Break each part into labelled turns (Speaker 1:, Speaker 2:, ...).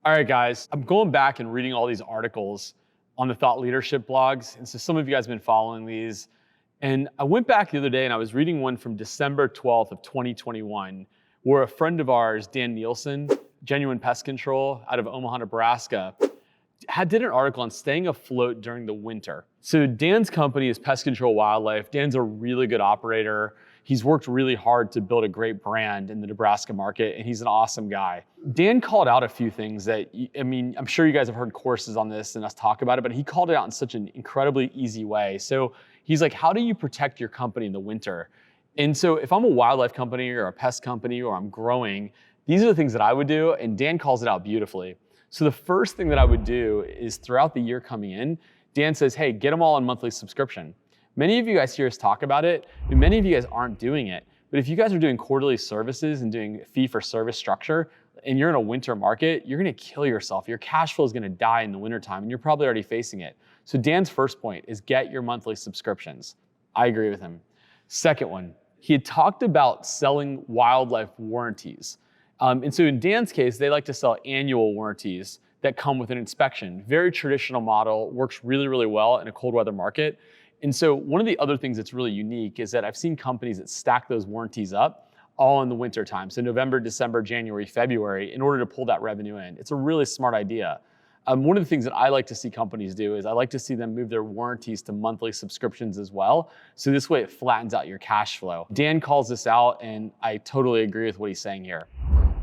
Speaker 1: All right, guys, I'm going back and reading all these articles on the thought leadership blogs. And so some of you guys have been following these. And I went back the other day and I was reading one from December 12th of 2021, where a friend of ours, Dan Nielsen, Genuine Pest Control out of Omaha, Nebraska, did an article on staying afloat during the winter. So Dan's company is Pest Control Wildlife. Dan's a really good operator. He's worked really hard to build a great brand in the Nebraska market, and he's an awesome guy. Dan called out a few things that, I mean, I'm sure you guys have heard courses on this and us talk about it, but he called it out in such an incredibly easy way. So he's like, how do you protect your company in the winter? And so if I'm a wildlife company or a pest company or I'm growing, these are the things that I would do, and Dan calls it out beautifully. So the first thing that I would do is throughout the year coming in, Dan says, hey, get them all on monthly subscription. Many of you guys hear us talk about it, and many of you guys aren't doing it. But if you guys are doing quarterly services and doing fee for service structure, and you're in a winter market, you're gonna kill yourself. Your cash flow is gonna die in the wintertime, and you're probably already facing it. So Dan's first point is get your monthly subscriptions. I agree with him. Second one, he had talked about selling wildlife warranties. And so in Dan's case, they like to sell annual warranties that come with an inspection. Very traditional model, works really, really well in a cold weather market. And so one of the other things that's really unique is that I've seen companies that stack those warranties up all in the winter time. So November, December, January, February, in order to pull that revenue in. It's a really smart idea. One of the things that I like to see companies do is I like to see them move their warranties to monthly subscriptions as well. So this way it flattens out your cash flow. Dan calls this out, and I totally agree with what he's saying here.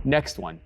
Speaker 1: Next one,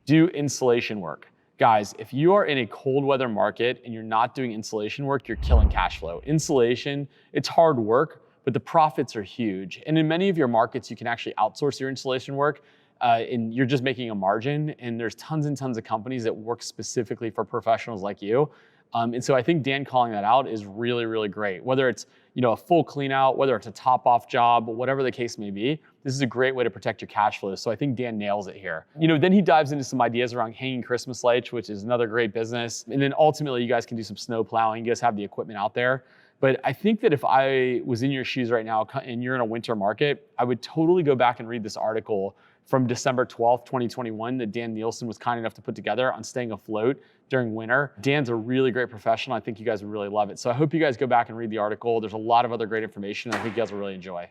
Speaker 1: do insulation work. Guys, if you are in a cold weather market and you're not doing insulation work, you're killing cash flow. Insulation, it's hard work, but the profits are huge. And in many of your markets, you can actually outsource your insulation work and you're just making a margin. And there's tons and tons of companies that work specifically for professionals like you. And so I think Dan calling that out is really, really great. Whether it's a full clean out, whether it's a top off job, whatever the case may be, this is a great way to protect your cash flow. So I think Dan nails it here. Then he dives into some ideas around hanging Christmas lights, which is another great business. And then ultimately you guys can do some snow plowing. You guys have the equipment out there. But I think that if I was in your shoes right now and you're in a winter market, I would totally go back and read this article from December 12th, 2021 that Dan Nielsen was kind enough to put together on staying afloat during winter. Dan's a really great professional. I think you guys would really love it. So I hope you guys go back and read the article. There's a lot of other great information I think you guys will really enjoy.